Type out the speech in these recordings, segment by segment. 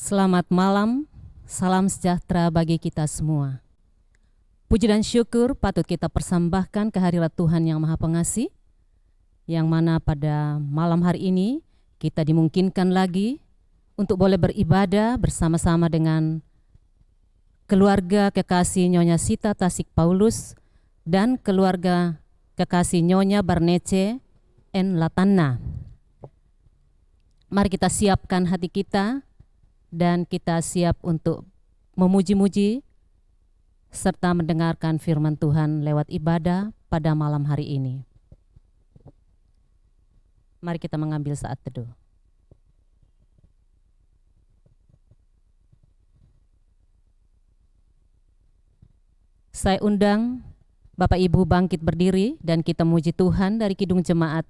Selamat malam, salam sejahtera bagi kita semua. Puji dan syukur patut kita persembahkan kehadirat Tuhan yang Maha Pengasih, yang mana pada malam hari ini kita dimungkinkan lagi untuk boleh beribadah bersama-sama dengan keluarga kekasih Nyonya Sita Tasik Paulus dan keluarga kekasih Nyonya Barnece N. Latanna. Mari kita siapkan hati kita dan kita siap untuk memuji-muji serta mendengarkan firman Tuhan lewat ibadah pada malam hari ini. Mari kita mengambil saat teduh. Saya undang Bapak Ibu bangkit berdiri dan kita muji Tuhan dari Kidung Jemaat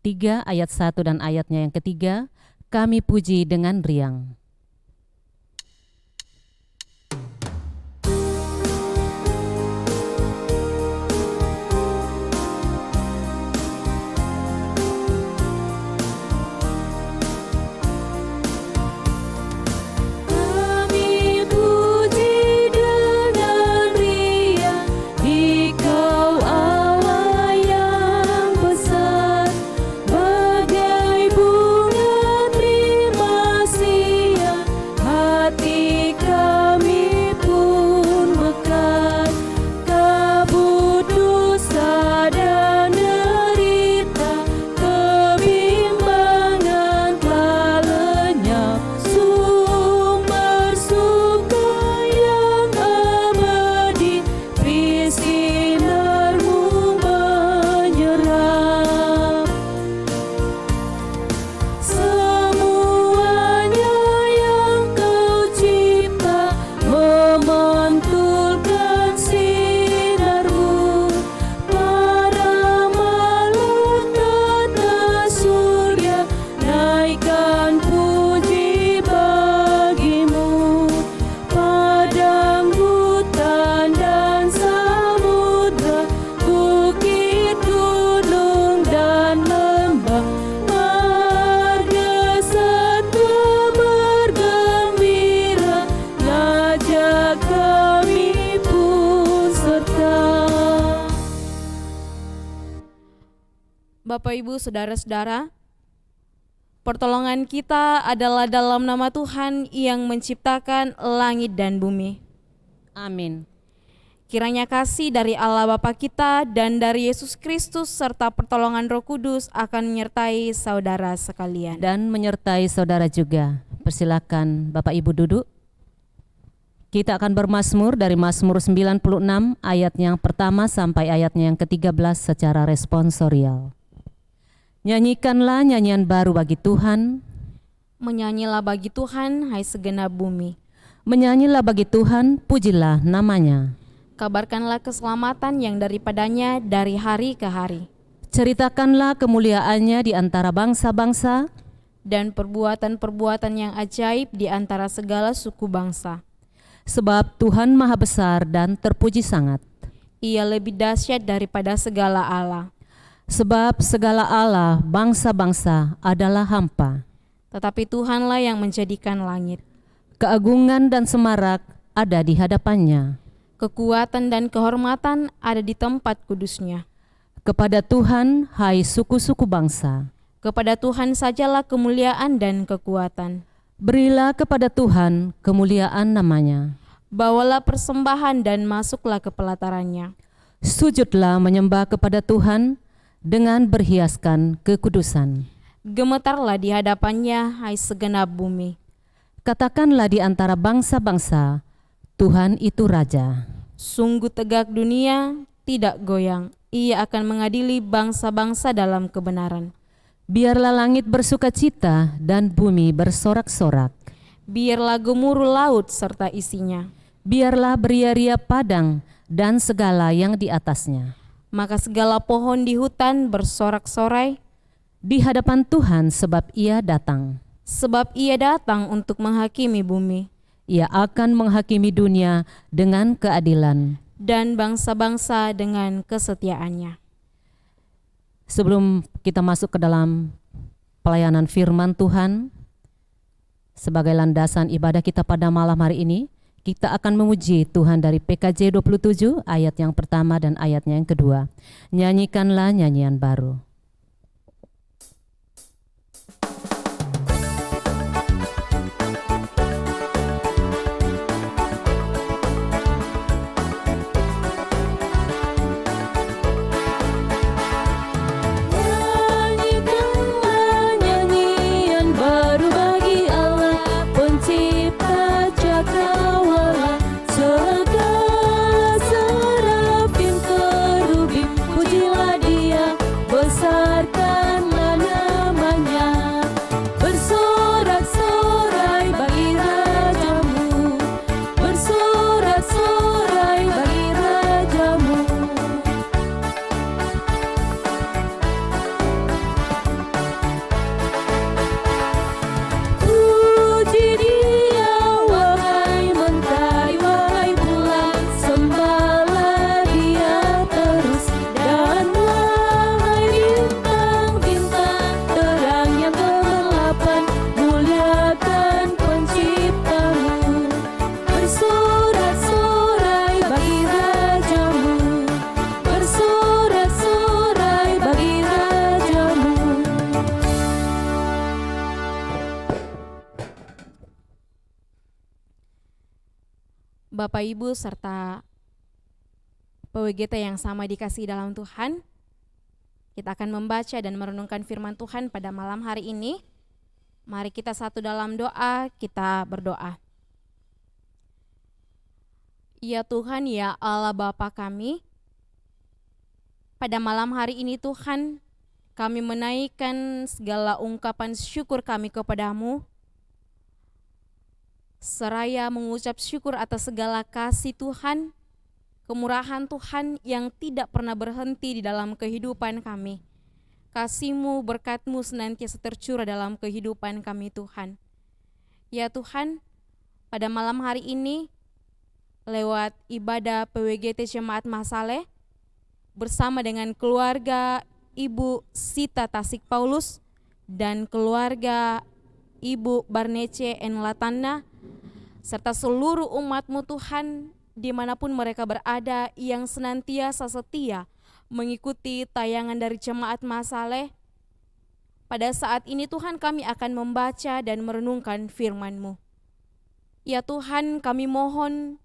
3 ayat 1 dan ayatnya yang ketiga, kami puji dengan riang. Bapak, Ibu, Saudara-saudara, pertolongan kita adalah dalam nama Tuhan yang menciptakan langit dan bumi. Amin. Kiranya kasih dari Allah Bapa kita dan dari Yesus Kristus serta pertolongan Roh Kudus akan menyertai saudara sekalian. Dan menyertai saudara juga. Persilakan Bapak Ibu duduk. Kita akan bermazmur dari Mazmur 96 ayat yang pertama sampai ayatnya yang ke-13 secara responsorial. Nyanyikanlah nyanyian baru bagi Tuhan. Menyanyilah bagi Tuhan, hai segenap bumi. Menyanyilah bagi Tuhan, pujilah namanya. Kabarkanlah keselamatan yang daripadanya dari hari ke hari. Ceritakanlah kemuliaannya di antara bangsa-bangsa dan perbuatan-perbuatan yang ajaib di antara segala suku bangsa. Sebab Tuhan Maha Besar dan terpuji sangat. Ia lebih dahsyat daripada segala Allah. Sebab segala Allah bangsa-bangsa adalah hampa, tetapi Tuhanlah yang menjadikan langit. Keagungan dan semarak ada di hadapannya. Kekuatan dan kehormatan ada di tempat kudusnya. Kepada Tuhan, hai suku-suku bangsa. Kepada Tuhan sajalah kemuliaan dan kekuatan. Berilah kepada Tuhan kemuliaan namanya. Bawalah persembahan dan masuklah ke pelatarannya. Sujudlah menyembah kepada Tuhan dengan berhiaskan kekudusan. Gemetarlah di hadapannya, hai segenap bumi. Katakanlah di antara bangsa-bangsa, Tuhan itu Raja. Sungguh tegak dunia, tidak goyang. Ia akan mengadili bangsa-bangsa dalam kebenaran. Biarlah langit bersukacita dan bumi bersorak-sorak. Biarlah gemuruh laut serta isinya. Biarlah beria-ria padang dan segala yang di atasnya. Maka segala pohon di hutan bersorak-sorai di hadapan Tuhan sebab Ia datang. Sebab Ia datang untuk menghakimi bumi. Ia akan menghakimi dunia dengan keadilan dan bangsa-bangsa dengan kesetiaannya. Sebelum kita masuk ke dalam pelayanan firman Tuhan, Sebagai landasan ibadah kita pada malam hari ini, kita akan memuji Tuhan dari PKJ 27 ayat yang pertama dan ayatnya yang kedua. Nyanyikanlah nyanyian baru. Bapak, Ibu, serta PWGT yang sama dikasihi dalam Tuhan, kita akan membaca dan merenungkan firman Tuhan pada malam hari ini. Mari kita satu dalam doa, kita berdoa. Ya Tuhan, ya Allah Bapa kami, pada malam hari ini Tuhan, kami menaikkan segala ungkapan syukur kami kepadamu, seraya mengucap syukur atas segala kasih Tuhan, kemurahan Tuhan yang tidak pernah berhenti di dalam kehidupan kami. Kasih-Mu, berkat-Mu senantiasa tercurah dalam kehidupan kami Tuhan. Ya Tuhan, pada malam hari ini, lewat ibadah PWGT Jemaat Masaleh, bersama dengan keluarga Ibu Sita Tasik Paulus dan keluarga Ibu Barnece en Latanda, serta seluruh umat-Mu Tuhan, dimanapun mereka berada, yang senantiasa setia mengikuti tayangan dari Jemaat Masaleh. Pada saat ini Tuhan, kami akan membaca dan merenungkan firman-Mu. Ya Tuhan, kami mohon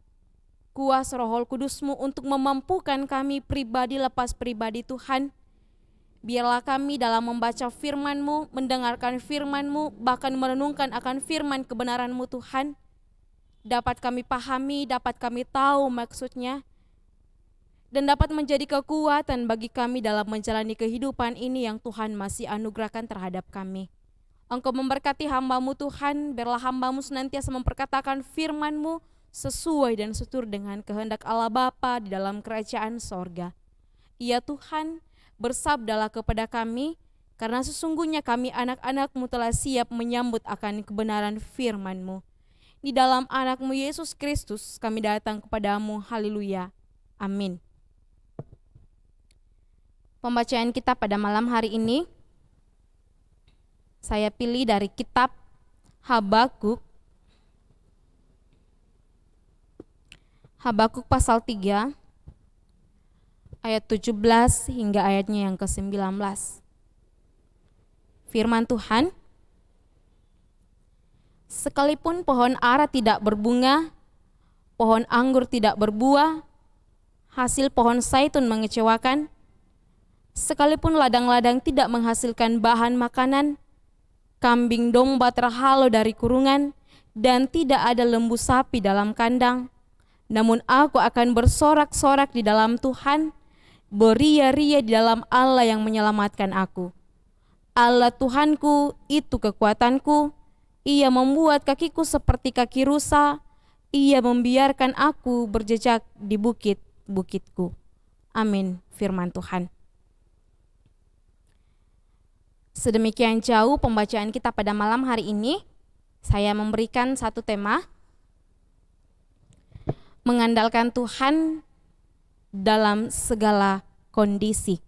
kuasa Roh Kudus-Mu untuk memampukan kami pribadi lepas pribadi Tuhan. Biarlah kami dalam membaca firman-Mu, mendengarkan firman-Mu, bahkan merenungkan akan firman kebenaran-Mu Tuhan, dapat kami pahami, dapat kami tahu maksudnya, dan dapat menjadi kekuatan bagi kami dalam menjalani kehidupan ini yang Tuhan masih anugerahkan terhadap kami. Engkau memberkati hamba-Mu Tuhan, biarlah hamba-Mu senantiasa memperkatakan firman-Mu sesuai dan seturut dengan kehendak Allah Bapa di dalam kerajaan sorga. Ya Tuhan, bersabdalah kepada kami, karena sesungguhnya kami anak-anak-Mu telah siap menyambut akan kebenaran firman-Mu. Di dalam anak-Mu Yesus Kristus kami datang kepadamu, haleluya, amin. Pembacaan kita pada malam hari ini, saya pilih dari kitab Habakuk, Habakuk pasal 3, ayat 17 hingga ayatnya yang ke-19. Firman Tuhan, sekalipun pohon ara tidak berbunga, pohon anggur tidak berbuah, hasil pohon zaitun mengecewakan, sekalipun ladang-ladang tidak menghasilkan bahan makanan, kambing domba terhalau dari kurungan, dan tidak ada lembu sapi dalam kandang, namun aku akan bersorak-sorak di dalam Tuhan, beria-ria di dalam Allah yang menyelamatkan aku. Allah Tuhanku itu kekuatanku, Ia membuat kakiku seperti kaki rusa, Ia membiarkan aku berjejak di bukit-bukitku. Amin, firman Tuhan. Sedemikian jauh pembacaan kita pada malam hari ini. Saya memberikan satu tema, mengandalkan Tuhan dalam segala kondisi.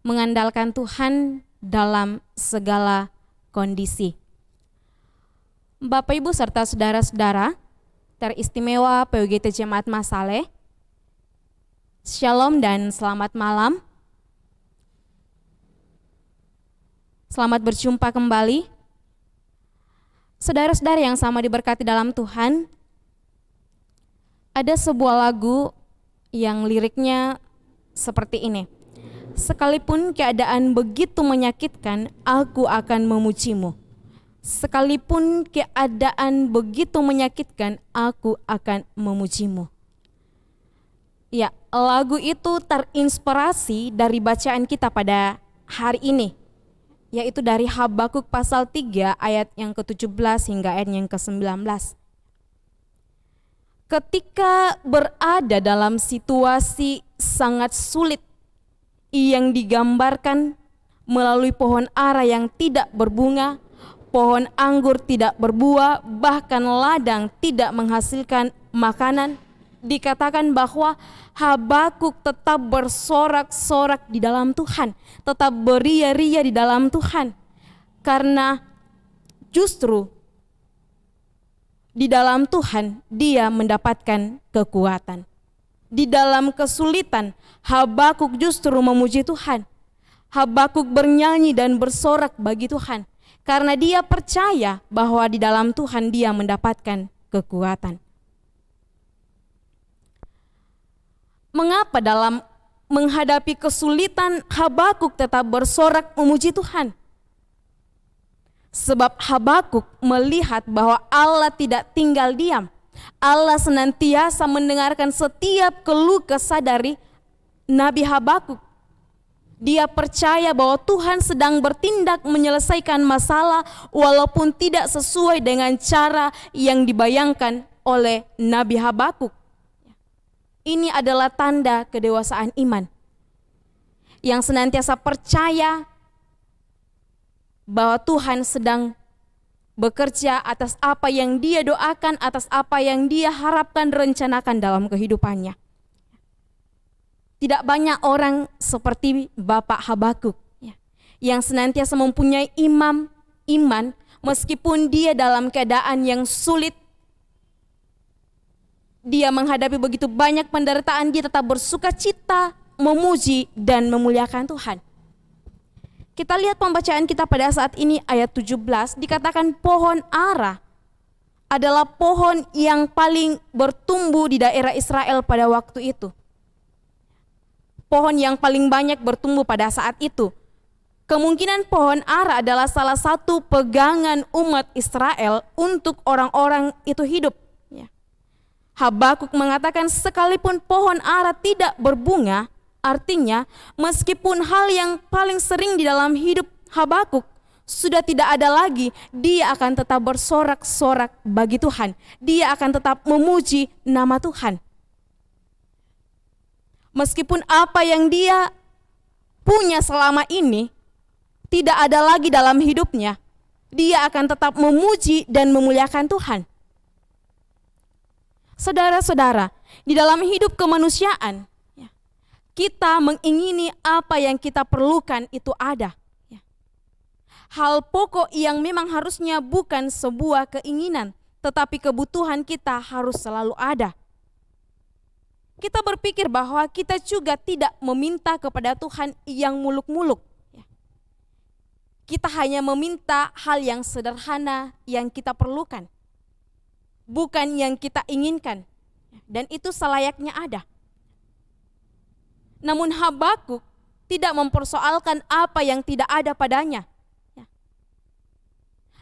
Mengandalkan Tuhan dalam segala kondisi. Bapak Ibu serta saudara-saudara teristimewa PUGT Jemaat Masale, Shalom dan selamat malam. Selamat berjumpa kembali. Saudara-saudara yang sama diberkati dalam Tuhan, ada sebuah lagu yang liriknya seperti ini. Sekalipun keadaan begitu menyakitkan, aku akan memujimu. Sekalipun keadaan begitu menyakitkan, aku akan memujimu. Ya, lagu itu terinspirasi dari bacaan kita pada hari ini, yaitu dari Habakuk pasal 3 ayat yang ke-17 hingga ayat yang ke-19. Ketika berada dalam situasi sangat sulit yang digambarkan melalui pohon ara yang tidak berbunga, pohon anggur tidak berbuah, bahkan ladang tidak menghasilkan makanan, dikatakan bahwa Habakuk tetap bersorak-sorak di dalam Tuhan, tetap beria-ria di dalam Tuhan, karena justru di dalam Tuhan dia mendapatkan kekuatan. Di dalam kesulitan, Habakuk justru memuji Tuhan. Habakuk bernyanyi dan bersorak bagi Tuhan, karena dia percaya bahwa di dalam Tuhan dia mendapatkan kekuatan. Mengapa dalam menghadapi kesulitan Habakuk tetap bersorak memuji Tuhan? Sebab Habakuk melihat bahwa Allah tidak tinggal diam. Allah senantiasa mendengarkan setiap keluh kesah dari Nabi Habakuk. Dia percaya bahwa Tuhan sedang bertindak menyelesaikan masalah walaupun tidak sesuai dengan cara yang dibayangkan oleh Nabi Habakuk. Ini adalah tanda kedewasaan iman yang senantiasa percaya bahwa Tuhan sedang bekerja atas apa yang dia doakan, atas apa yang dia harapkan, rencanakan dalam kehidupannya. Tidak banyak orang seperti Bapak Habakuk yang senantiasa mempunyai iman meskipun dia dalam keadaan yang sulit. Dia menghadapi begitu banyak penderitaan, dia tetap bersuka cita, memuji dan memuliakan Tuhan. Kita lihat pembacaan kita pada saat ini ayat 17, dikatakan pohon ara adalah pohon yang paling bertumbuh di daerah Israel pada waktu itu. Pohon yang paling banyak bertumbuh pada saat itu. Kemungkinan pohon ara adalah salah satu pegangan umat Israel untuk orang-orang itu hidup. Habakuk mengatakan sekalipun pohon ara tidak berbunga, artinya meskipun hal yang paling sering di dalam hidup Habakuk sudah tidak ada lagi, dia akan tetap bersorak-sorak bagi Tuhan. Dia akan tetap memuji nama Tuhan. Meskipun apa yang dia punya selama ini tidak ada lagi dalam hidupnya, dia akan tetap memuji dan memuliakan Tuhan. Saudara-saudara, di dalam hidup kemanusiaan, kita mengingini apa yang kita perlukan itu ada. Hal pokok yang memang harusnya bukan sebuah keinginan, tetapi kebutuhan kita harus selalu ada. Kita berpikir bahwa kita juga tidak meminta kepada Tuhan yang muluk-muluk. Kita hanya meminta hal yang sederhana yang kita perlukan, bukan yang kita inginkan, dan itu selayaknya ada. Namun Habakuk tidak mempersoalkan apa yang tidak ada padanya.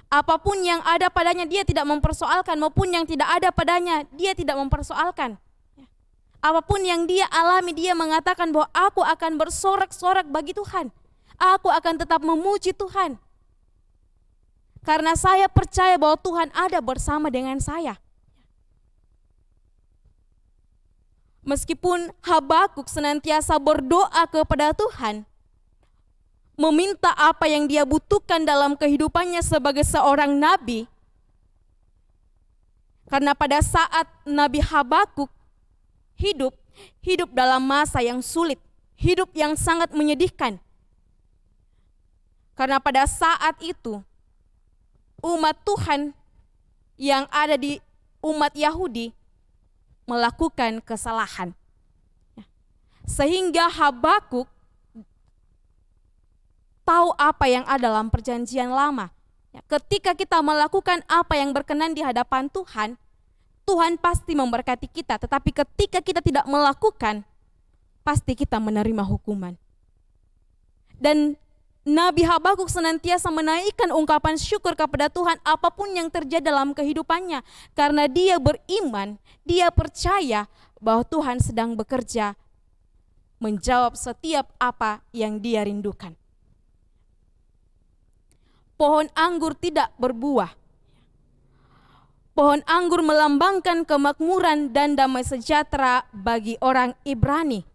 Apapun yang ada padanya dia tidak mempersoalkan, maupun yang tidak ada padanya dia tidak mempersoalkan. Apapun yang dia alami, dia mengatakan bahwa aku akan bersorak-sorak bagi Tuhan. Aku akan tetap memuji Tuhan. Karena saya percaya bahwa Tuhan ada bersama dengan saya. Meskipun Habakuk senantiasa berdoa kepada Tuhan, meminta apa yang dia butuhkan dalam kehidupannya sebagai seorang nabi. Karena pada saat Nabi Habakuk hidup dalam masa yang sulit, hidup yang sangat menyedihkan. Karena pada saat itu umat Tuhan yang ada di umat Yahudi melakukan kesalahan. Sehingga Habakuk tahu apa yang ada dalam perjanjian lama. Ketika kita melakukan apa yang berkenan di hadapan Tuhan, Tuhan pasti memberkati kita. Tetapi ketika kita tidak melakukan, pasti kita menerima hukuman. Dan Nabi Habakuk senantiasa menaikkan ungkapan syukur kepada Tuhan apapun yang terjadi dalam kehidupannya. Karena dia beriman, dia percaya bahwa Tuhan sedang bekerja menjawab setiap apa yang dia rindukan. Pohon anggur tidak berbuah. Pohon anggur melambangkan kemakmuran dan damai sejahtera bagi orang Ibrani.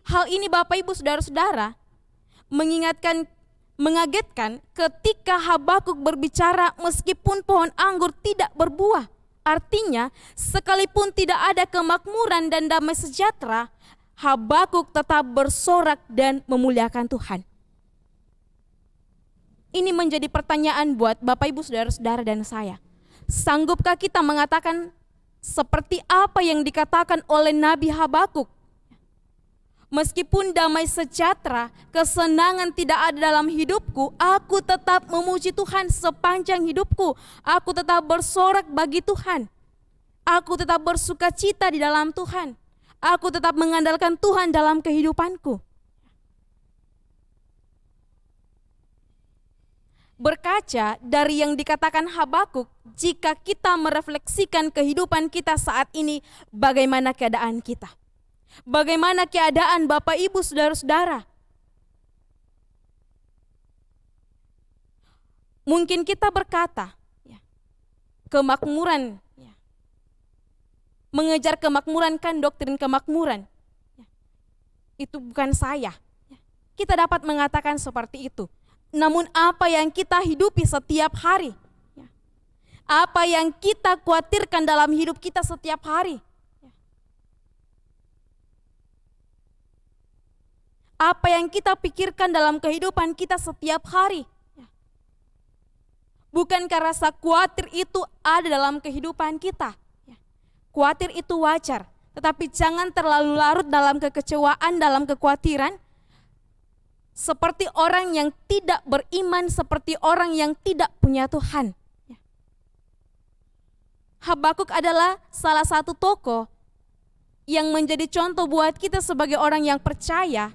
Hal ini Bapak Ibu Saudara-saudara mengagetkan ketika Habakuk berbicara meskipun pohon anggur tidak berbuah. Artinya sekalipun tidak ada kemakmuran dan damai sejahtera, Habakuk tetap bersorak dan memuliakan Tuhan. Ini menjadi pertanyaan buat Bapak Ibu Saudara-saudara dan saya. Sanggupkah kita mengatakan seperti apa yang dikatakan oleh Nabi Habakuk? Meskipun damai sejahtera, kesenangan tidak ada dalam hidupku, aku tetap memuji Tuhan sepanjang hidupku. Aku tetap bersorak bagi Tuhan. Aku tetap bersuka cita di dalam Tuhan. Aku tetap mengandalkan Tuhan dalam kehidupanku. Berkaca dari yang dikatakan Habakuk, jika kita merefleksikan kehidupan kita saat ini, bagaimana keadaan kita? Bagaimana keadaan Bapak Ibu Saudara-saudara? Mungkin kita berkata, kemakmuran, mengejar kemakmuran kan doktrin kemakmuran. Itu bukan saya. Kita dapat mengatakan seperti itu. Namun apa yang kita hidupi setiap hari? Apa yang kita khawatirkan dalam hidup kita setiap hari? Apa yang kita pikirkan dalam kehidupan kita setiap hari? Bukankah rasa khawatir itu ada dalam kehidupan kita? Khawatir itu wajar, tetapi jangan terlalu larut dalam kekecewaan, dalam kekhawatiran. Seperti orang yang tidak beriman, seperti orang yang tidak punya Tuhan. Habakuk adalah salah satu tokoh yang menjadi contoh buat kita sebagai orang yang percaya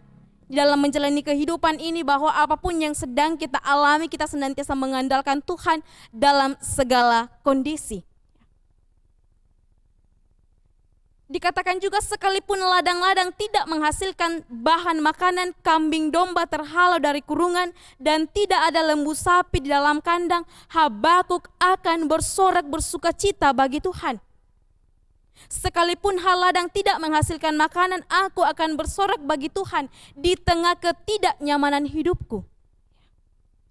di dalam menjalani kehidupan ini, bahwa apapun yang sedang kita alami, kita senantiasa mengandalkan Tuhan dalam segala kondisi. Dikatakan juga sekalipun ladang-ladang tidak menghasilkan bahan makanan, kambing domba terhalau dari kurungan, dan tidak ada lembu sapi di dalam kandang, Habakuk akan bersorak bersuka cita bagi Tuhan. Sekalipun hal ladang tidak menghasilkan makanan, aku akan bersorak bagi Tuhan di tengah ketidaknyamanan hidupku.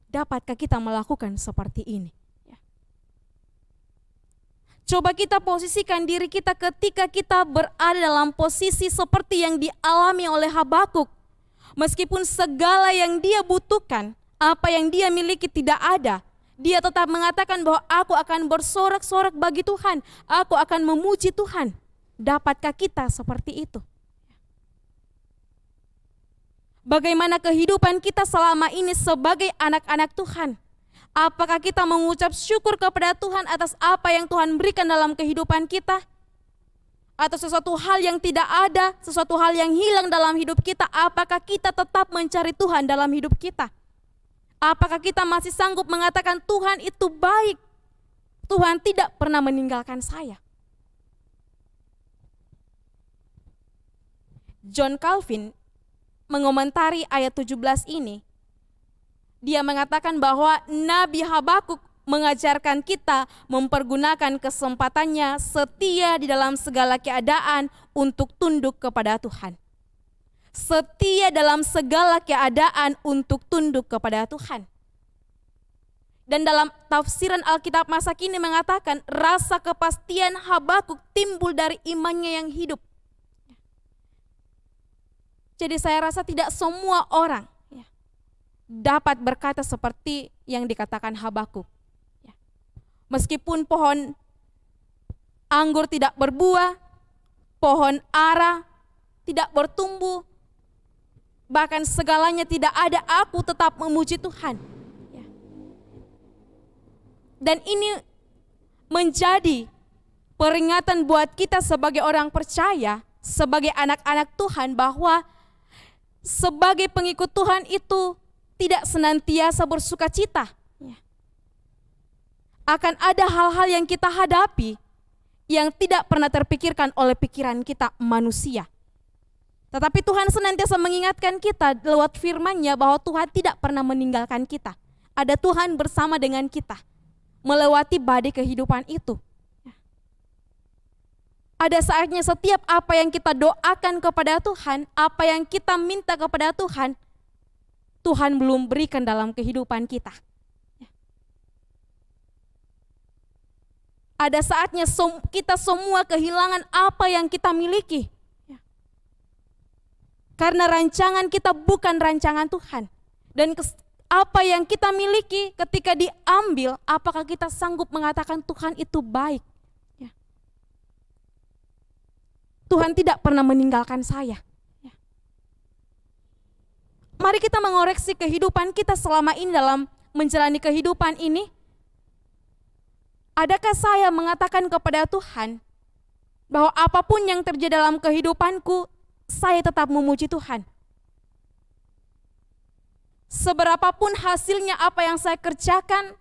Dapatkah kita melakukan seperti ini? Coba kita posisikan diri kita ketika kita berada dalam posisi seperti yang dialami oleh Habakuk. Meskipun segala yang dia butuhkan, apa yang dia miliki tidak ada, dia tetap mengatakan bahwa aku akan bersorak-sorak bagi Tuhan, aku akan memuji Tuhan. Dapatkah kita seperti itu? Bagaimana kehidupan kita selama ini sebagai anak-anak Tuhan? Apakah kita mengucap syukur kepada Tuhan atas apa yang Tuhan berikan dalam kehidupan kita? Atau sesuatu hal yang tidak ada, sesuatu hal yang hilang dalam hidup kita, apakah kita tetap mencari Tuhan dalam hidup kita? Apakah kita masih sanggup mengatakan Tuhan itu baik? Tuhan tidak pernah meninggalkan saya. John Calvin mengomentari ayat 17 ini. Dia mengatakan bahwa Nabi Habakuk mengajarkan kita mempergunakan kesempatannya setia di dalam segala keadaan untuk tunduk kepada Tuhan. Setia dalam segala keadaan untuk tunduk kepada Tuhan. Dan dalam tafsiran Alkitab masa kini mengatakan rasa kepastian Habakuk timbul dari imannya yang hidup. Jadi saya rasa tidak semua orang dapat berkata seperti yang dikatakan Habakuk. Meskipun pohon anggur tidak berbuah, pohon ara tidak bertumbuh, bahkan segalanya tidak ada, aku tetap memuji Tuhan. Ya. Dan ini menjadi peringatan buat kita sebagai orang percaya, sebagai anak-anak Tuhan, bahwa sebagai pengikut Tuhan itu tidak senantiasa bersuka cita. Ya. Akan ada hal-hal yang kita hadapi yang tidak pernah terpikirkan oleh pikiran kita manusia. Tetapi Tuhan senantiasa mengingatkan kita lewat firman-Nya bahwa Tuhan tidak pernah meninggalkan kita. Ada Tuhan bersama dengan kita melewati badai kehidupan itu. Ada saatnya setiap apa yang kita doakan kepada Tuhan, apa yang kita minta kepada Tuhan, Tuhan belum berikan dalam kehidupan kita. Ada saatnya kita semua kehilangan apa yang kita miliki. Karena rancangan kita bukan rancangan Tuhan. Dan apa yang kita miliki ketika diambil, apakah kita sanggup mengatakan Tuhan itu baik? Ya. Tuhan tidak pernah meninggalkan saya. Ya. Mari kita mengoreksi kehidupan kita selama ini dalam menjalani kehidupan ini. Adakah saya mengatakan kepada Tuhan bahwa apapun yang terjadi dalam kehidupanku, saya tetap memuji Tuhan. Seberapapun hasilnya apa yang saya kerjakan,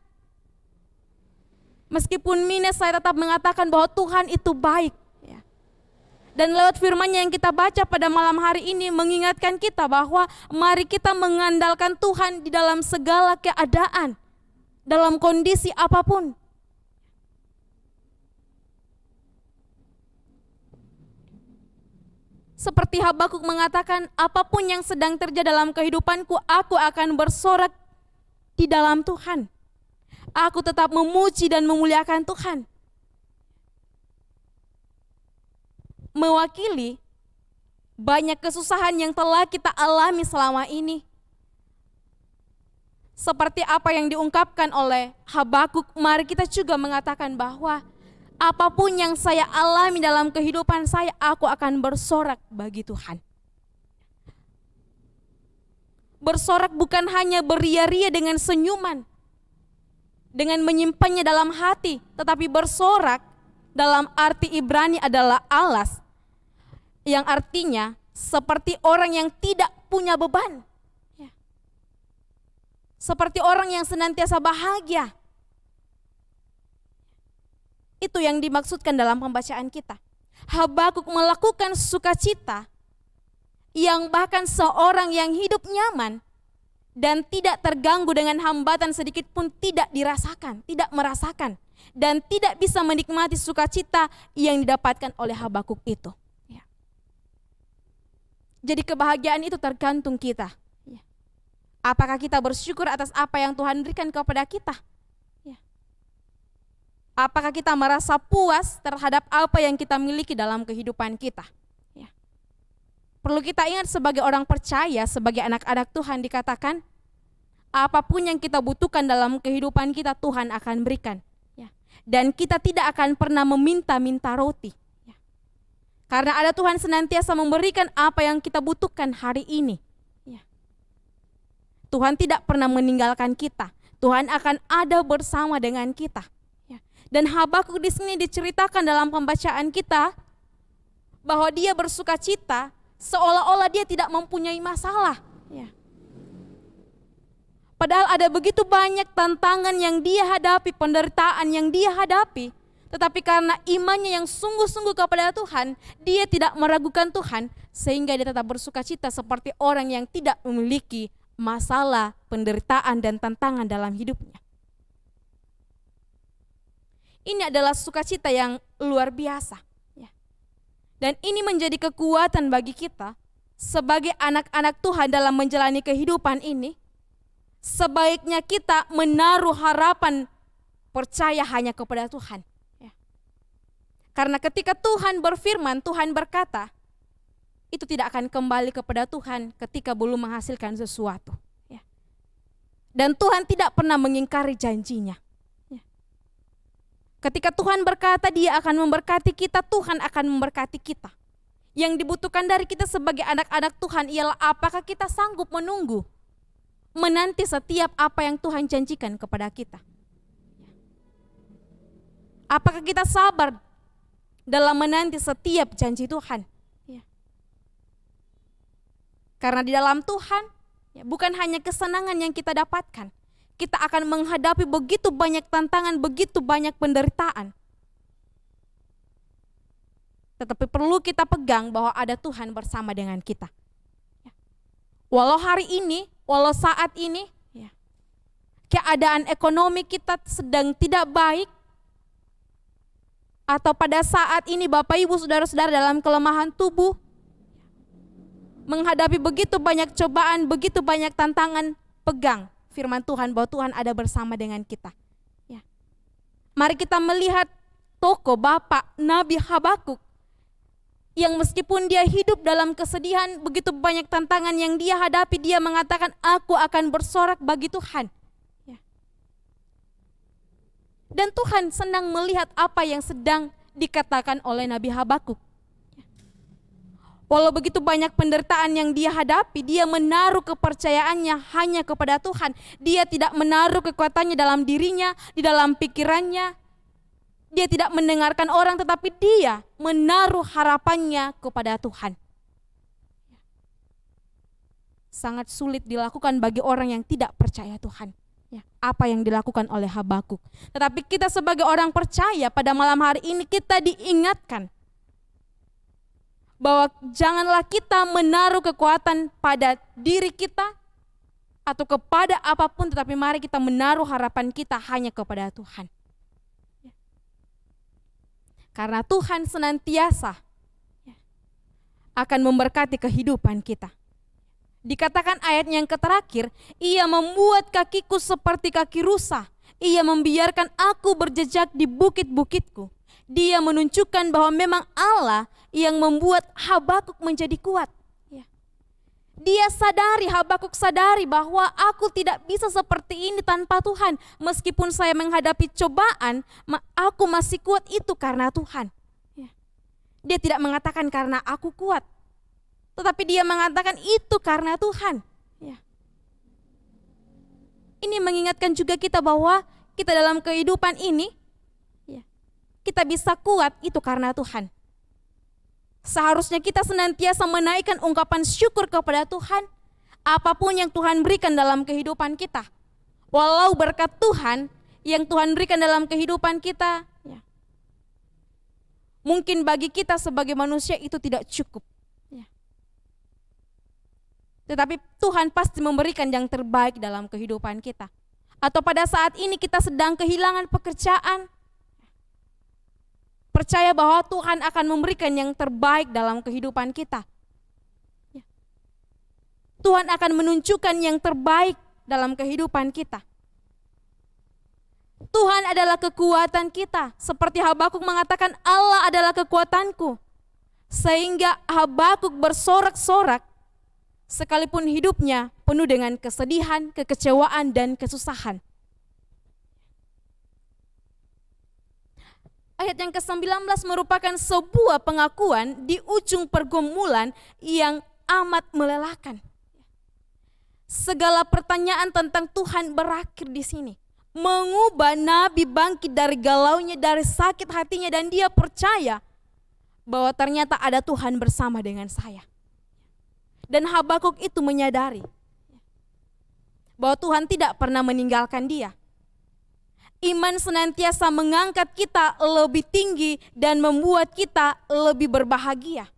meskipun minus, saya tetap mengatakan bahwa Tuhan itu baik. Ya. Dan lewat firman-Nya yang kita baca pada malam hari ini mengingatkan kita bahwa mari kita mengandalkan Tuhan di dalam segala keadaan, dalam kondisi apapun. Seperti Habakuk mengatakan, apapun yang sedang terjadi dalam kehidupanku, aku akan bersorak di dalam Tuhan. Aku tetap memuji dan memuliakan Tuhan. Mewakili banyak kesusahan yang telah kita alami selama ini. Seperti apa yang diungkapkan oleh Habakuk, mari kita juga mengatakan bahwa apapun yang saya alami dalam kehidupan saya, aku akan bersorak bagi Tuhan. Bersorak bukan hanya beria-ria dengan senyuman, dengan menyimpannya dalam hati, tetapi bersorak dalam arti Ibrani adalah alas, yang artinya seperti orang yang tidak punya beban. Seperti orang yang senantiasa bahagia. Itu yang dimaksudkan dalam pembacaan kita. Habakuk melakukan sukacita yang bahkan seorang yang hidup nyaman dan tidak terganggu dengan hambatan sedikit pun tidak dirasakan, tidak merasakan, dan tidak bisa menikmati sukacita yang didapatkan oleh Habakuk itu. Ya. Jadi kebahagiaan itu tergantung kita. Ya. Apakah kita bersyukur atas apa yang Tuhan berikan kepada kita? Apakah kita merasa puas terhadap apa yang kita miliki dalam kehidupan kita? Ya. Perlu kita ingat sebagai orang percaya, sebagai anak-anak Tuhan dikatakan, apapun yang kita butuhkan dalam kehidupan kita Tuhan akan berikan. Ya. Dan kita tidak akan pernah meminta-minta roti. Ya. Karena ada Tuhan senantiasa memberikan apa yang kita butuhkan hari ini. Ya. Tuhan tidak pernah meninggalkan kita. Tuhan akan ada bersama dengan kita. Dan Habakuk di sini diceritakan dalam pembacaan kita bahwa dia bersuka cita seolah-olah dia tidak mempunyai masalah. Ya. Padahal ada begitu banyak tantangan yang dia hadapi, penderitaan yang dia hadapi. Tetapi karena imannya yang sungguh-sungguh kepada Tuhan, dia tidak meragukan Tuhan sehingga dia tetap bersuka cita seperti orang yang tidak memiliki masalah, penderitaan dan tantangan dalam hidupnya. Ini adalah sukacita yang luar biasa. Ya. Dan ini menjadi kekuatan bagi kita sebagai anak-anak Tuhan dalam menjalani kehidupan ini. Sebaiknya kita menaruh harapan percaya hanya kepada Tuhan. Ya. Karena ketika Tuhan berfirman, Tuhan berkata, itu tidak akan kembali kepada Tuhan ketika belum menghasilkan sesuatu. Ya. Dan Tuhan tidak pernah mengingkari janjinya. Ketika Tuhan berkata Dia akan memberkati kita, Tuhan akan memberkati kita. Yang dibutuhkan dari kita sebagai anak-anak Tuhan ialah apakah kita sanggup menunggu, menanti setiap apa yang Tuhan janjikan kepada kita. Apakah kita sabar dalam menanti setiap janji Tuhan? Karena di dalam Tuhan bukan hanya kesenangan yang kita dapatkan, kita akan menghadapi begitu banyak tantangan, begitu banyak penderitaan. Tetapi perlu kita pegang bahwa ada Tuhan bersama dengan kita. Walau hari ini, walau saat ini, keadaan ekonomi kita sedang tidak baik, atau pada saat ini Bapak Ibu Saudara-saudara dalam kelemahan tubuh, menghadapi begitu banyak cobaan, begitu banyak tantangan, pegang firman Tuhan bahwa Tuhan ada bersama dengan kita. Mari kita melihat tokoh Bapak Nabi Habakuk yang meskipun dia hidup dalam kesedihan, begitu banyak tantangan yang dia hadapi, dia mengatakan, aku akan bersorak bagi Tuhan. Dan Tuhan senang melihat apa yang sedang dikatakan oleh Nabi Habakuk. Walau begitu banyak penderitaan yang dia hadapi, dia menaruh kepercayaannya hanya kepada Tuhan. Dia tidak menaruh kekuatannya dalam dirinya, di dalam pikirannya. Dia tidak mendengarkan orang, tetapi dia menaruh harapannya kepada Tuhan. Sangat sulit dilakukan bagi orang yang tidak percaya Tuhan. Apa yang dilakukan oleh Habakuk. Tetapi kita sebagai orang percaya pada malam hari ini kita diingatkan bahwa janganlah kita menaruh kekuatan pada diri kita atau kepada apapun, tetapi mari kita menaruh harapan kita hanya kepada Tuhan. Karena Tuhan senantiasa akan memberkati kehidupan kita. Dikatakan ayat yang terakhir, Ia membuat kakiku seperti kaki rusa, Ia membiarkan aku berjejak di bukit-bukitku. Dia menunjukkan bahwa memang Allah yang membuat Habakuk menjadi kuat. Dia sadari, Habakuk sadari bahwa aku tidak bisa seperti ini tanpa Tuhan. Meskipun saya menghadapi cobaan, aku masih kuat itu karena Tuhan. Dia tidak mengatakan karena aku kuat, tetapi dia mengatakan itu karena Tuhan. Ini mengingatkan juga kita bahwa kita dalam kehidupan ini, kita bisa kuat itu karena Tuhan. Seharusnya kita senantiasa menaikkan ungkapan syukur kepada Tuhan, apapun yang Tuhan berikan dalam kehidupan kita. Walau berkat Tuhan yang Tuhan berikan dalam kehidupan kita, mungkin bagi kita sebagai manusia itu tidak cukup. Tetapi Tuhan pasti memberikan yang terbaik dalam kehidupan kita. Atau pada saat ini kita sedang kehilangan pekerjaan, percaya bahwa Tuhan akan memberikan yang terbaik dalam kehidupan kita. Tuhan akan menunjukkan yang terbaik dalam kehidupan kita. Tuhan adalah kekuatan kita. Seperti Habakuk mengatakan, Allah adalah kekuatanku. Sehingga Habakuk bersorak-sorak sekalipun hidupnya penuh dengan kesedihan, kekecewaan, dan kesusahan. Ayat yang ke-19 merupakan sebuah pengakuan di ujung pergumulan yang amat melelahkan. Segala pertanyaan tentang Tuhan berakhir di sini. Mengubah Nabi bangkit dari galaunya, dari sakit hatinya, dan dia percaya bahwa ternyata ada Tuhan bersama dengan saya. Dan Habakuk itu menyadari bahwa Tuhan tidak pernah meninggalkan dia. Iman senantiasa mengangkat kita lebih tinggi dan membuat kita lebih berbahagia.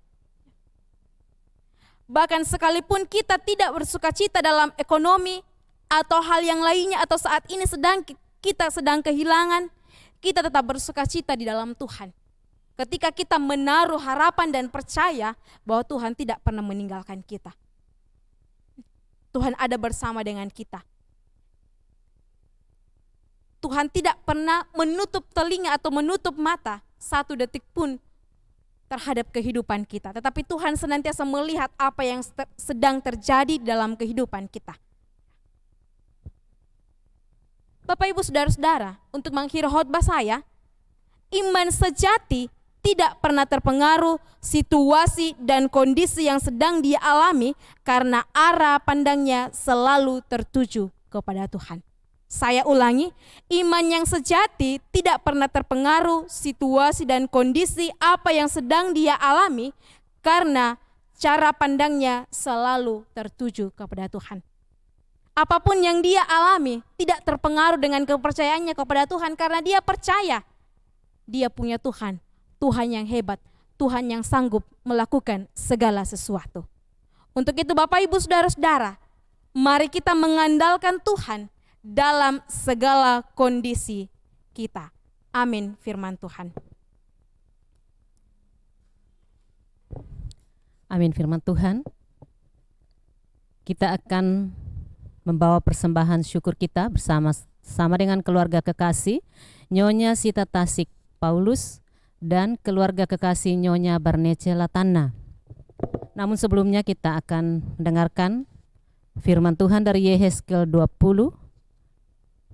Bahkan sekalipun kita tidak bersukacita dalam ekonomi atau hal yang lainnya, atau saat ini kita sedang kehilangan, kita tetap bersukacita di dalam Tuhan. Ketika kita menaruh harapan dan percaya bahwa Tuhan tidak pernah meninggalkan kita. Tuhan ada bersama dengan kita. Tuhan tidak pernah menutup telinga atau menutup mata satu detik pun terhadap kehidupan kita. Tetapi Tuhan senantiasa melihat apa yang sedang terjadi dalam kehidupan kita. Bapak Ibu Saudara-saudara, untuk mengakhiri khotbah saya Iman sejati tidak pernah terpengaruh situasi dan kondisi yang sedang dia alami karena arah pandangnya selalu tertuju kepada Tuhan. Saya ulangi, iman yang sejati tidak pernah terpengaruh situasi dan kondisi apa yang sedang dia alami karena cara pandangnya selalu tertuju kepada Tuhan. Apapun yang dia alami tidak terpengaruh dengan kepercayaannya kepada Tuhan karena dia percaya dia punya Tuhan, Tuhan yang hebat, Tuhan yang sanggup melakukan segala sesuatu. Untuk itu Bapak Ibu Saudara-saudara, mari kita mengandalkan Tuhan dalam segala kondisi kita. Amin firman Tuhan. Amin firman Tuhan. Kita akan membawa persembahan syukur kita bersama dengan keluarga kekasih Nyonya Sita Tasik Paulus dan keluarga kekasih Nyonya Barnece Latana. Namun sebelumnya kita akan mendengarkan firman Tuhan dari Yehezkiel 20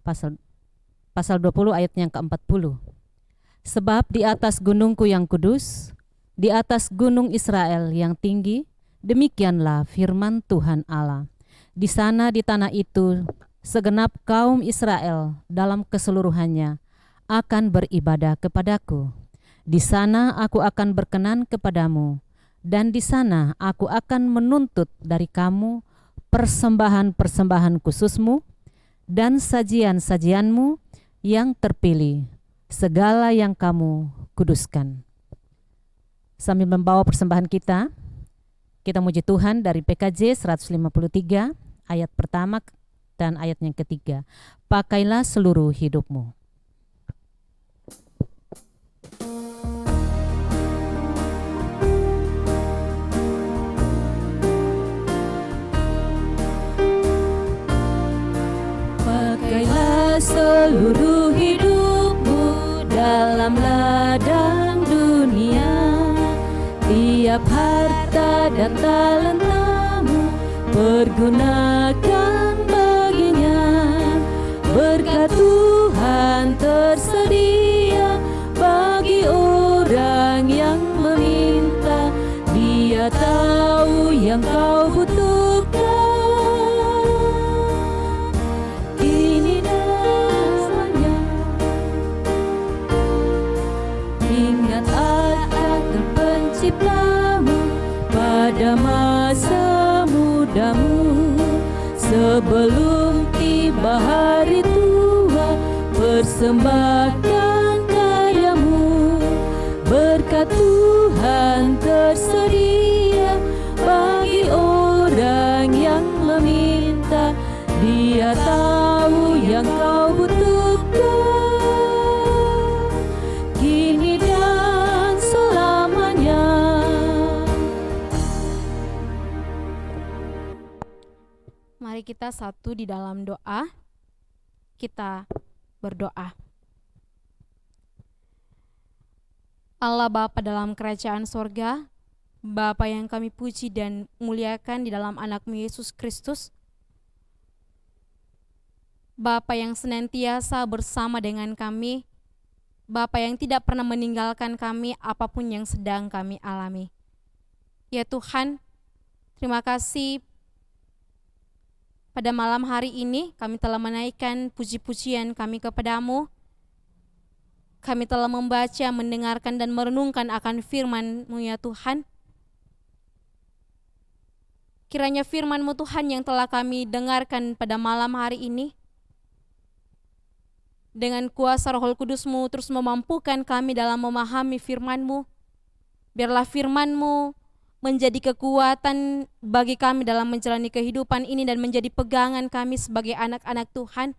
pasal 20 ayat yang ke-40. Sebab di atas gunungku yang kudus, di atas gunung Israel yang tinggi, demikianlah firman Tuhan Allah. Di sana di tanah itu segenap kaum Israel dalam keseluruhannya akan beribadah kepadaku. Di sana aku akan berkenan kepadamu, dan di sana aku akan menuntut dari kamu persembahan-persembahan khususmu dan sajian-sajianmu yang terpilih, segala yang kamu kuduskan. Sambil membawa persembahan kita muji Tuhan dari PKJ 153 ayat pertama dan ayat yang ketiga. Pakailah seluruh hidupmu. Pakailah seluruh hidupmu dalam ladang dunia, tiap harta dan talentamu pergunakan baginya. Berkat Tuhan tersedia bagi orang yang meminta. Dia tahu yang kau butuhkan. Kini dan selamanya ingat akan terpenciptamu pada masa mudamu. Sebelum tiba hari tua, persembahkan karyamu. Berkat Tuhan tersedia bagi orang yang meminta. Dia tahu yang kau butuhkan, kini dan selamanya. Mari kita satu di dalam doa. Kita berdoa. Allah Bapa dalam kerajaan sorga, Bapa yang kami puji dan muliakan di dalam anak-Mu Yesus Kristus, Bapa yang senantiasa bersama dengan kami, Bapa yang tidak pernah meninggalkan kami apapun yang sedang kami alami. Ya Tuhan, terima kasih pada malam hari ini kami telah menaikkan puji-pujian kami kepadamu. Kami telah membaca, mendengarkan dan merenungkan akan firman-Mu ya Tuhan. Kiranya firman-Mu Tuhan yang telah kami dengarkan pada malam hari ini, dengan kuasa Roh Kudus-Mu terus memampukan kami dalam memahami firman-Mu. Biarlah firman-Mu menjadi kekuatan bagi kami dalam menjalani kehidupan ini dan menjadi pegangan kami sebagai anak-anak Tuhan.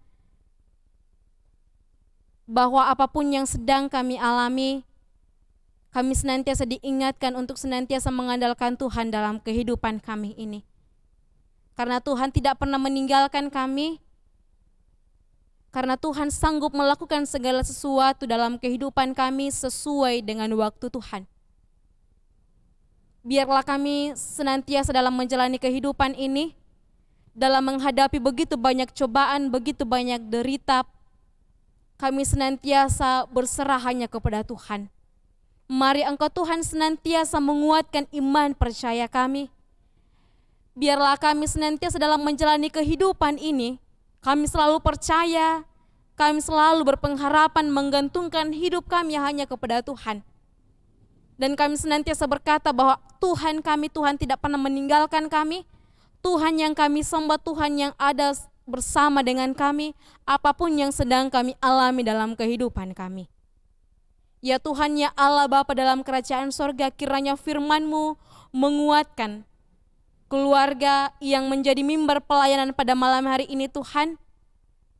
Bahwa apapun yang sedang kami alami, kami senantiasa diingatkan untuk senantiasa mengandalkan Tuhan dalam kehidupan kami ini. Karena Tuhan tidak pernah meninggalkan kami, karena Tuhan sanggup melakukan segala sesuatu dalam kehidupan kami sesuai dengan waktu Tuhan. Biarlah kami senantiasa dalam menjalani kehidupan ini, dalam menghadapi begitu banyak cobaan, begitu banyak derita, kami senantiasa berserah hanya kepada Tuhan. Mari Engkau Tuhan senantiasa menguatkan iman percaya kami. Biarlah kami senantiasa dalam menjalani kehidupan ini, kami selalu percaya, kami selalu berpengharapan menggantungkan hidup kami hanya kepada Tuhan. Dan kami senantiasa berkata bahwa Tuhan kami, Tuhan tidak pernah meninggalkan kami. Tuhan yang kami sembah, Tuhan yang ada bersama dengan kami, apapun yang sedang kami alami dalam kehidupan kami. Ya Tuhan, ya Allah Bapa dalam kerajaan sorga, kiranya firman-Mu menguatkan keluarga yang menjadi mimbar pelayanan pada malam hari ini Tuhan.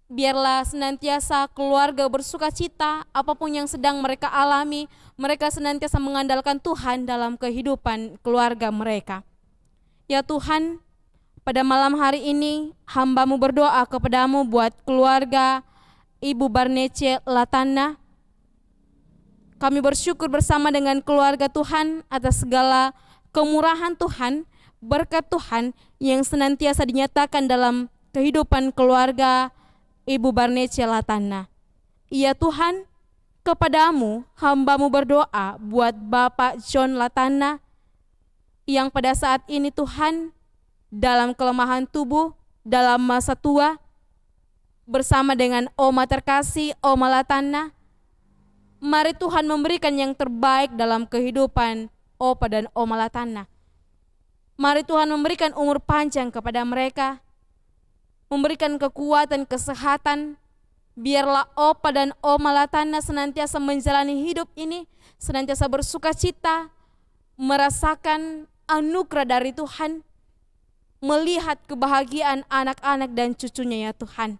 Biarlah senantiasa keluarga bersuka cita, apapun yang sedang mereka alami, mereka senantiasa mengandalkan Tuhan dalam kehidupan keluarga mereka. Ya Tuhan, pada malam hari ini hamba-Mu berdoa kepada-Mu buat keluarga Ibu Barnece Latana. Kami bersyukur bersama dengan keluarga Tuhan atas segala kemurahan Tuhan, berkat Tuhan yang senantiasa dinyatakan dalam kehidupan keluarga Ibu Barnece Latana. Ya Tuhan, kepada-Mu hamba-Mu berdoa buat Bapak John Latana yang pada saat ini Tuhan dalam kelemahan tubuh, dalam masa tua, bersama dengan Oma terkasih, Oma Latana. Mari Tuhan memberikan yang terbaik dalam kehidupan Opa dan Oma Latana. Mari Tuhan memberikan umur panjang kepada mereka, memberikan kekuatan, kesehatan. Biarlah Opa dan Oma Latana senantiasa menjalani hidup ini, senantiasa bersuka cita, merasakan anugerah dari Tuhan, melihat kebahagiaan anak-anak dan cucunya ya Tuhan.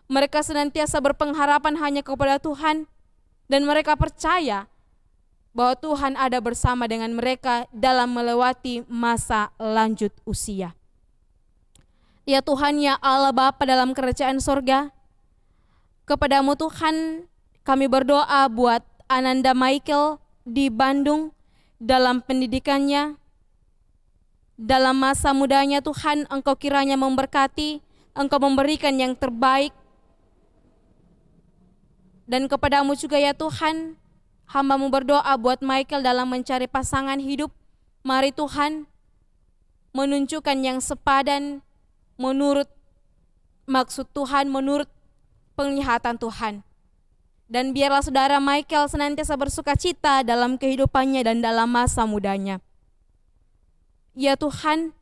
Mereka senantiasa berpengharapan hanya kepada Tuhan, dan mereka percaya bahwa Tuhan ada bersama dengan mereka dalam melewati masa lanjut usia. Ya Tuhan, ya Allah Bapa dalam kerajaan sorga, kepada-Mu Tuhan kami berdoa buat Ananda Michael di Bandung dalam pendidikannya. Dalam masa mudanya Tuhan, Engkau kiranya memberkati, Engkau memberikan yang terbaik. Dan kepada-Mu juga ya Tuhan, hamba-Mu berdoa buat Michael dalam mencari pasangan hidup. Mari Tuhan menunjukkan yang sepadan menurut maksud Tuhan, menurut penglihatan Tuhan. Dan biarlah saudara Michael senantiasa bersuka cita dalam kehidupannya dan dalam masa mudanya. Ya Tuhan,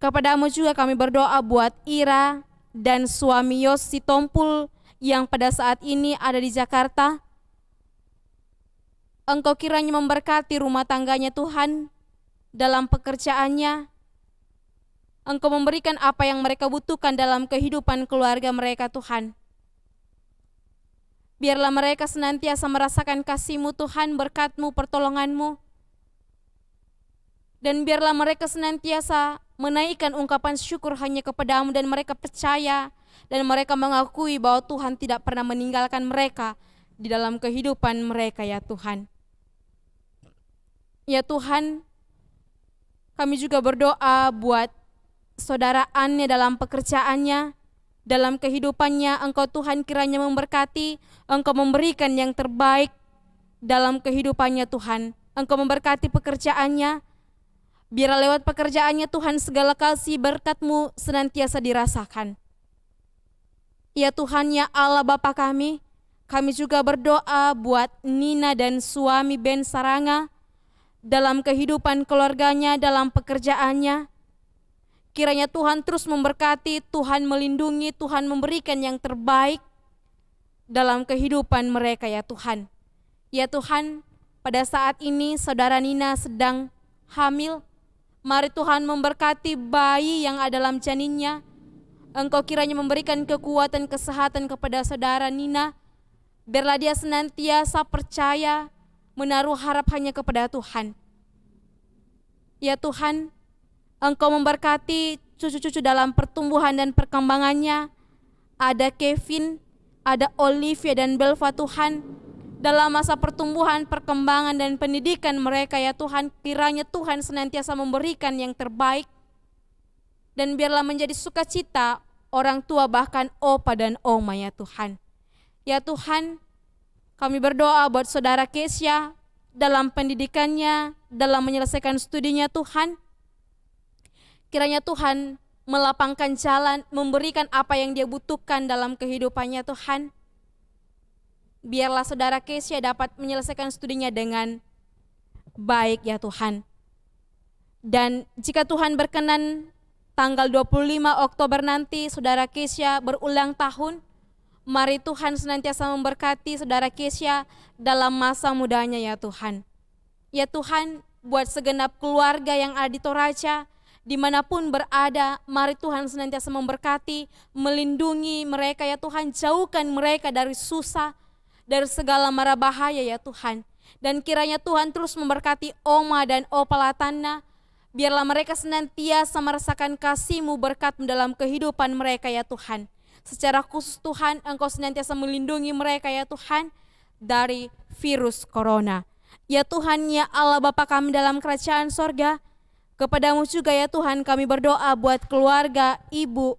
kepada-Mu juga kami berdoa buat Ira dan suami Yosi Tompul yang pada saat ini ada di Jakarta. Engkau kiranya memberkati rumah tangganya Tuhan, dalam pekerjaannya. Engkau memberikan apa yang mereka butuhkan dalam kehidupan keluarga mereka Tuhan. Biarlah mereka senantiasa merasakan kasih-Mu Tuhan, berkat-Mu, pertolongan-Mu. Dan biarlah mereka senantiasa menaikkan ungkapan syukur hanya kepada-Mu, dan mereka percaya dan mereka mengakui bahwa Tuhan tidak pernah meninggalkan mereka di dalam kehidupan mereka ya Tuhan. Ya Tuhan, kami juga berdoa buat saudara Anne dalam pekerjaannya, dalam kehidupannya. Engkau Tuhan kiranya memberkati, Engkau memberikan yang terbaik dalam kehidupannya Tuhan. Engkau memberkati pekerjaannya. Biarlah lewat pekerjaannya Tuhan segala kasih berkat-Mu senantiasa dirasakan. Ya Tuhan, ya Allah Bapa kami juga berdoa buat Nina dan suami Ben Saranga dalam kehidupan keluarganya, dalam pekerjaannya. Kiranya Tuhan terus memberkati, Tuhan melindungi, Tuhan memberikan yang terbaik dalam kehidupan mereka ya Tuhan. Ya Tuhan, pada saat ini saudara Nina sedang hamil. Mari Tuhan memberkati bayi yang ada dalam janinnya. Engkau kiranya memberikan kekuatan, kesehatan kepada saudara Nina. Biarlah dia senantiasa percaya, menaruh harap hanya kepada Tuhan. Ya Tuhan, Engkau memberkati cucu-cucu dalam pertumbuhan dan perkembangannya. Ada Kevin, ada Olivia dan Belva Tuhan. Dalam masa pertumbuhan, perkembangan dan pendidikan mereka ya Tuhan, kiranya Tuhan senantiasa memberikan yang terbaik. Dan biarlah menjadi sukacita orang tua, bahkan opa dan oma ya Tuhan. Ya Tuhan, kami berdoa buat saudara Kesya dalam pendidikannya, dalam menyelesaikan studinya Tuhan. Kiranya Tuhan melapangkan jalan, memberikan apa yang dia butuhkan dalam kehidupannya Tuhan. Biarlah saudara Kesya dapat menyelesaikan studinya dengan baik ya Tuhan. Dan jika Tuhan berkenan, tanggal 25 Oktober nanti saudara Kesya berulang tahun. Mari Tuhan senantiasa memberkati saudara Kesya dalam masa mudanya ya Tuhan. Ya Tuhan, buat segenap keluarga yang ada di Toraja, dimanapun berada, mari Tuhan senantiasa memberkati, melindungi mereka ya Tuhan, jauhkan mereka dari susah, dari segala mara bahaya ya Tuhan. Dan kiranya Tuhan terus memberkati Oma dan Opa Latana, biarlah mereka senantiasa merasakan kasih-Mu, berkat dalam kehidupan mereka ya Tuhan. Secara khusus Tuhan, Engkau senantiasa melindungi mereka ya Tuhan dari virus corona. Ya Tuhan, ya Allah Bapa kami dalam kerajaan sorga, kepadamu juga ya Tuhan kami berdoa buat keluarga Ibu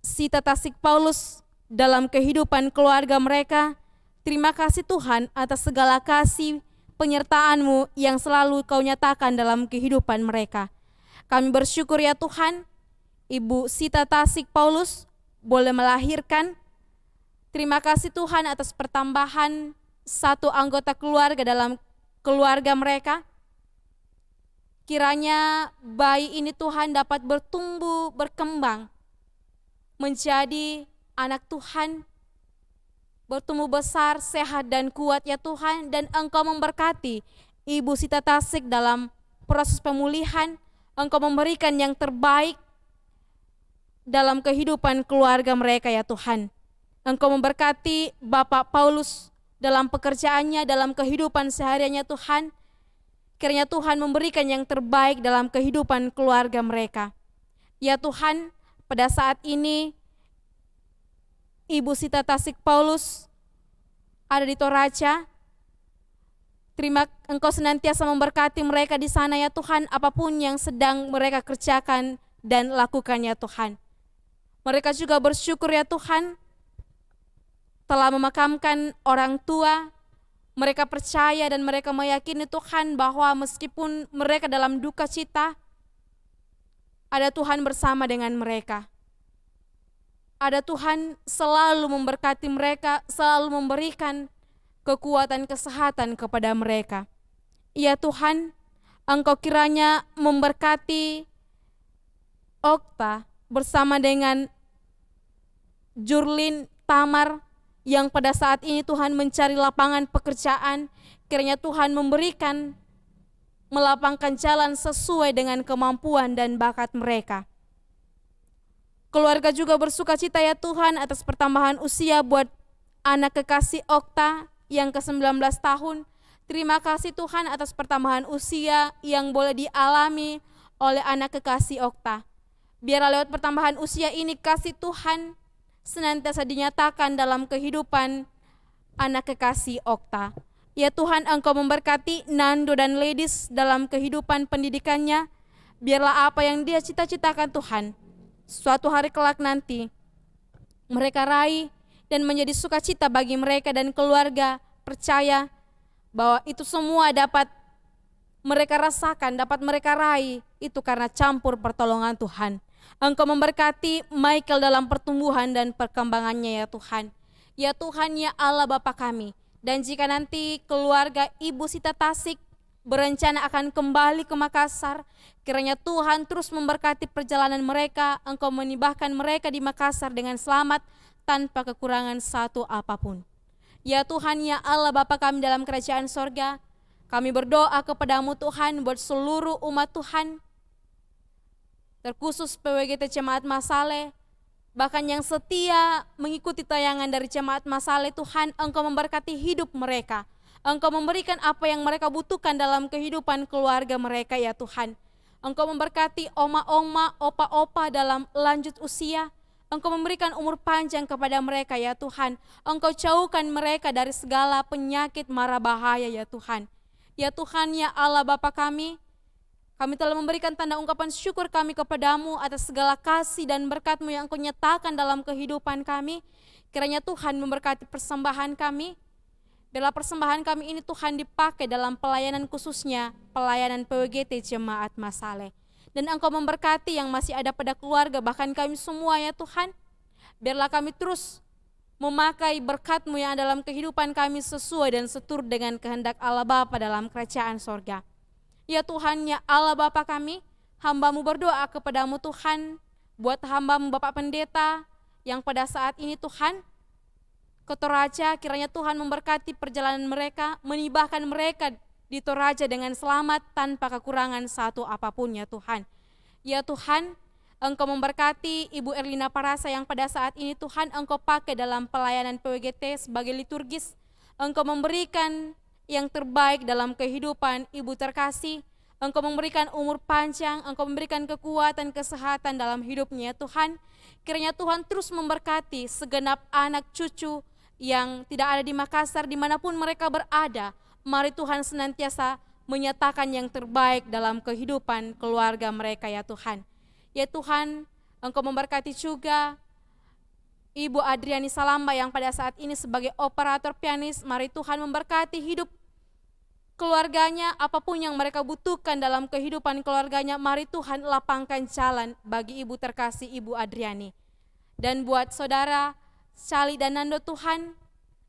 Sita Tasik Paulus dalam kehidupan keluarga mereka. Terima kasih Tuhan atas segala kasih penyertaan-Mu yang selalu Kau nyatakan dalam kehidupan mereka. Kami bersyukur ya Tuhan, Ibu Sita Tasik Paulus boleh melahirkan. Terima kasih Tuhan atas pertambahan satu anggota keluarga dalam keluarga mereka. Kiranya bayi ini Tuhan dapat bertumbuh, berkembang, menjadi anak Tuhan, bertumbuh besar, sehat dan kuat ya Tuhan. Dan Engkau memberkati Ibu Sita Tasik dalam proses pemulihan. Engkau memberikan yang terbaik dalam kehidupan keluarga mereka ya Tuhan. Engkau memberkati Bapak Paulus dalam pekerjaannya, dalam kehidupan sehariannya Tuhan. Kiranya Tuhan memberikan yang terbaik dalam kehidupan keluarga mereka. Ya Tuhan, pada saat ini Ibu Sita Tasik Paulus ada di Toraja. Engkau senantiasa memberkati mereka di sana ya Tuhan, apapun yang sedang mereka kerjakan dan lakukan ya Tuhan. Mereka juga bersyukur ya Tuhan telah memakamkan orang tua. Mereka percaya dan mereka meyakini Tuhan bahwa meskipun mereka dalam duka cita, ada Tuhan bersama dengan mereka. Ada Tuhan selalu memberkati mereka, selalu memberikan kekuatan kesehatan kepada mereka. Ya Tuhan, Engkau kiranya memberkati Okta bersama dengan Jurlin Tamar yang pada saat ini Tuhan mencari lapangan pekerjaan. Kiranya Tuhan memberikan, melapangkan jalan sesuai dengan kemampuan dan bakat mereka. Keluarga juga bersuka cita ya Tuhan atas pertambahan usia buat anak kekasih Okta yang ke-19 tahun. Terima kasih Tuhan atas pertambahan usia yang boleh dialami oleh anak kekasih Okta. Biarlah lewat pertambahan usia ini kasih Tuhan senantiasa dinyatakan dalam kehidupan anak kekasih Okta. Ya Tuhan, Engkau memberkati Nando dan Ladies dalam kehidupan pendidikannya. Biarlah apa yang dia cita-citakan Tuhan, suatu hari kelak nanti mereka raih dan menjadi sukacita bagi mereka dan keluarga. Percaya bahwa itu semua dapat mereka rasakan, dapat mereka raih, itu karena campur pertolongan Tuhan. Engkau memberkati Michael dalam pertumbuhan dan perkembangannya ya Tuhan. Ya Tuhan, ya Allah Bapa kami. Dan jika nanti keluarga Ibu Sita Tasik berencana akan kembali ke Makassar, kiranya Tuhan terus memberkati perjalanan mereka. Engkau menibahkan mereka di Makassar dengan selamat tanpa kekurangan satu apapun. Ya Tuhan, ya Allah Bapa kami dalam kerajaan sorga, kami berdoa kepadamu Tuhan buat seluruh umat Tuhan, terkhusus PWGT Jemaat Masale, bahkan yang setia mengikuti tayangan dari Jemaat Masale. Tuhan, Engkau memberkati hidup mereka. Engkau memberikan apa yang mereka butuhkan dalam kehidupan keluarga mereka ya Tuhan. Engkau memberkati oma-oma, opa-opa dalam lanjut usia. Engkau memberikan umur panjang kepada mereka ya Tuhan. Engkau jauhkan mereka dari segala penyakit mara bahaya ya Tuhan. Ya Tuhan, ya Allah Bapa kami Kami telah memberikan tanda ungkapan syukur kami kepadamu atas segala kasih dan berkat-Mu yang Engkau nyatakan dalam kehidupan kami. Kiranya Tuhan memberkati persembahan kami. Bila persembahan kami ini Tuhan dipakai dalam pelayanan khususnya, pelayanan PWGT Jemaat Masale. Dan Engkau memberkati yang masih ada pada keluarga, bahkan kami semua ya Tuhan. Biarlah kami terus memakai berkat-Mu yang dalam kehidupan kami sesuai dan seturut dengan kehendak Allah Bapa dalam kerajaan sorga. Ya Tuhan, ya Allah Bapa kami, hamba-Mu berdoa kepadamu Tuhan, buat hamba-Mu Bapak Pendeta, yang pada saat ini Tuhan, ke Toraja, kiranya Tuhan memberkati perjalanan mereka, menibahkan mereka di Toraja dengan selamat tanpa kekurangan satu apapun ya Tuhan. Ya Tuhan, Engkau memberkati Ibu Erlina Parasa yang pada saat ini Tuhan Engkau pakai dalam pelayanan PWGT sebagai liturgis. Engkau memberikan yang terbaik dalam kehidupan Ibu terkasih. Engkau memberikan umur panjang, Engkau memberikan kekuatan, kesehatan dalam hidupnya Tuhan. Kiranya Tuhan terus memberkati segenap anak cucu yang tidak ada di Makassar, dimanapun mereka berada. Mari Tuhan senantiasa menyatakan yang terbaik dalam kehidupan keluarga mereka ya Tuhan. Ya Tuhan, Engkau memberkati juga Ibu Adriani Salamba yang pada saat ini sebagai operator pianis. Mari Tuhan memberkati hidup keluarganya, apapun yang mereka butuhkan dalam kehidupan keluarganya, mari Tuhan lapangkan jalan bagi Ibu terkasih Ibu Adriani. Dan buat saudara Sali dan Nando Tuhan,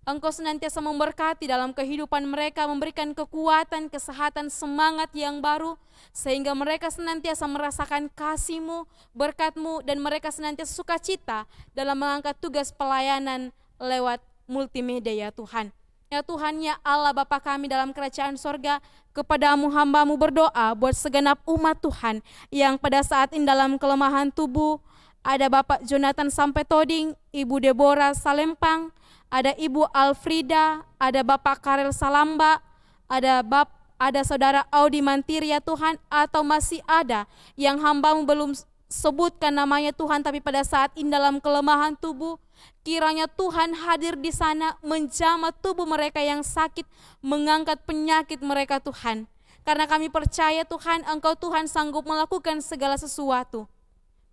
Engkau senantiasa memberkati dalam kehidupan mereka, memberikan kekuatan, kesehatan, semangat yang baru, sehingga mereka senantiasa merasakan kasih-Mu, berkat-Mu, dan mereka senantiasa sukacita dalam mengangkat tugas pelayanan lewat multimedia ya Tuhan. Ya Tuhan, ya Allah Bapa kami dalam kerajaan sorga, kepadamu hamba-Mu berdoa buat segenap umat Tuhan yang pada saat ini dalam kelemahan tubuh. Ada Bapak Jonathan Sampetoding, Ibu Deborah Salempang, ada Ibu Alfrida, ada Bapak Karel Salamba, ada Saudara Audi Mantiri ya Tuhan, atau masih ada yang hamba-Mu belum sebutkan namanya Tuhan, tapi pada saat ini dalam kelemahan tubuh, kiranya Tuhan hadir di sana, menjamah tubuh mereka yang sakit, mengangkat penyakit mereka Tuhan. Karena kami percaya Tuhan, Engkau Tuhan sanggup melakukan segala sesuatu.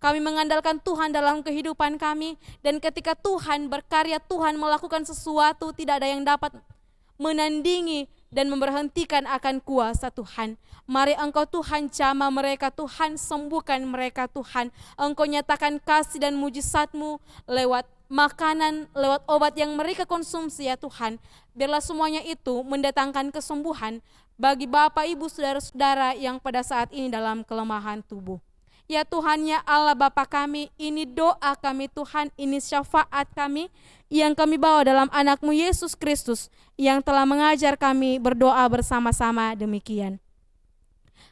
Kami mengandalkan Tuhan dalam kehidupan kami, dan ketika Tuhan berkarya, Tuhan melakukan sesuatu, tidak ada yang dapat menandingi dan memberhentikan akan kuasa Tuhan. Mari Engkau Tuhan jamah mereka Tuhan, sembuhkan mereka Tuhan. Engkau nyatakan kasih dan mujizat-Mu lewat makanan, lewat obat yang mereka konsumsi ya Tuhan. Biarlah semuanya itu mendatangkan kesembuhan bagi Bapak, Ibu, saudara-saudara yang pada saat ini dalam kelemahan tubuh. Ya Tuhan, ya Allah Bapa kami, ini doa kami Tuhan, ini syafaat kami yang kami bawa dalam anak-Mu Yesus Kristus yang telah mengajar kami berdoa bersama-sama demikian.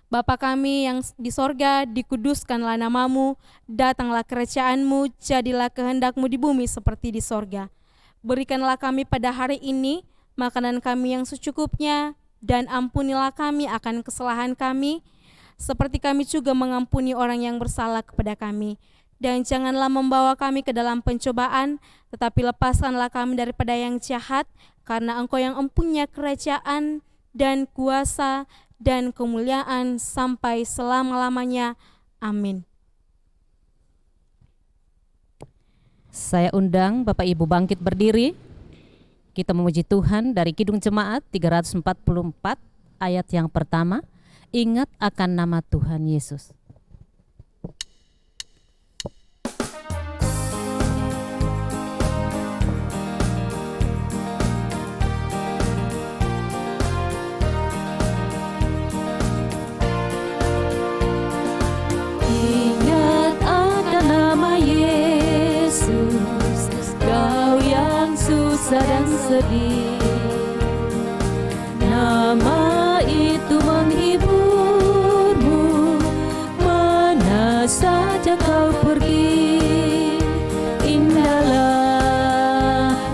Bapa kami yang di sorga, dikuduskanlah nama-Mu, datanglah kerajaan-Mu, jadilah kehendak-Mu di bumi seperti di sorga. Berikanlah kami pada hari ini makanan kami yang secukupnya, dan ampunilah kami akan kesalahan kami, seperti kami juga mengampuni orang yang bersalah kepada kami. Dan janganlah membawa kami ke dalam pencobaan, tetapi lepaskanlah kami daripada yang jahat, karena Engkau yang empunya kerajaan dan kuasa dan kemuliaan sampai selama-lamanya. Amin. Saya undang Bapak Ibu bangkit berdiri. Kita memuji Tuhan dari Kidung Jemaat 344 ayat yang pertama. Ingat akan nama Tuhan Yesus. Ingat akan nama Yesus, kau yang susah dan sedih. Nama itu menghiburmu, mana saja kau pergi. Indahlah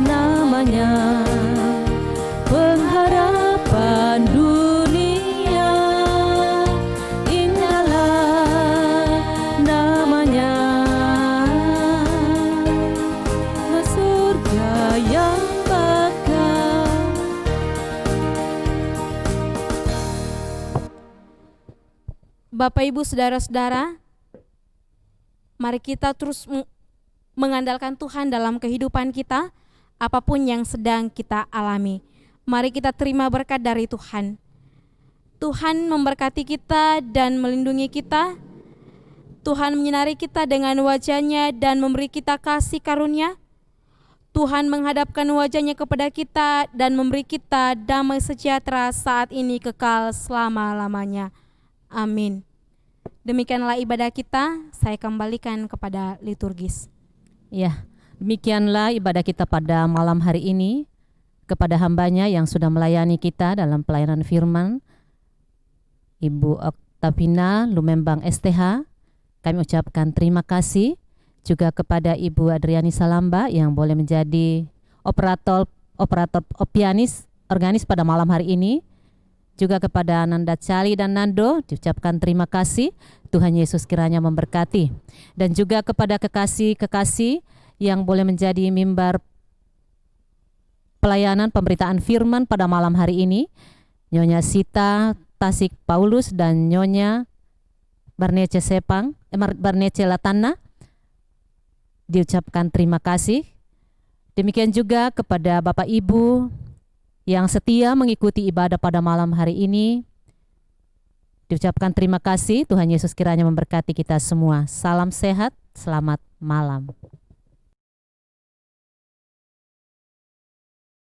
namanya, pengharapan dunia. Indahlah namanya, surga yang bakal. Bapak Ibu saudara-saudara, mari kita terus mengandalkan Tuhan dalam kehidupan kita, apapun yang sedang kita alami. Mari kita terima berkat dari Tuhan. Tuhan memberkati kita dan melindungi kita. Tuhan menyinari kita dengan wajah-Nya dan memberi kita kasih karunia. Tuhan menghadapkan wajah-Nya kepada kita dan memberi kita damai sejahtera saat ini kekal selama-lamanya. Amin. Demikianlah ibadah kita, saya kembalikan kepada liturgis. Ya, demikianlah ibadah kita pada malam hari ini. Kepada hamba-Nya yang sudah melayani kita dalam pelayanan firman, Ibu Oktavina Lumembang STH, kami ucapkan terima kasih. Juga kepada Ibu Adriani Salamba yang boleh menjadi operator pianis organis pada malam hari ini. Juga kepada Nanda Cali dan Nando diucapkan terima kasih. Tuhan Yesus kiranya memberkati. Dan juga kepada kekasih-kekasih yang boleh menjadi mimbar pelayanan pemberitaan firman pada malam hari ini, Nyonya Sita Tasik Paulus dan Nyonya Barnece Latana, diucapkan terima kasih. Demikian juga kepada Bapak Ibu yang setia mengikuti ibadah pada malam hari ini, diucapkan terima kasih. Tuhan Yesus kiranya memberkati kita semua. Salam sehat, selamat malam.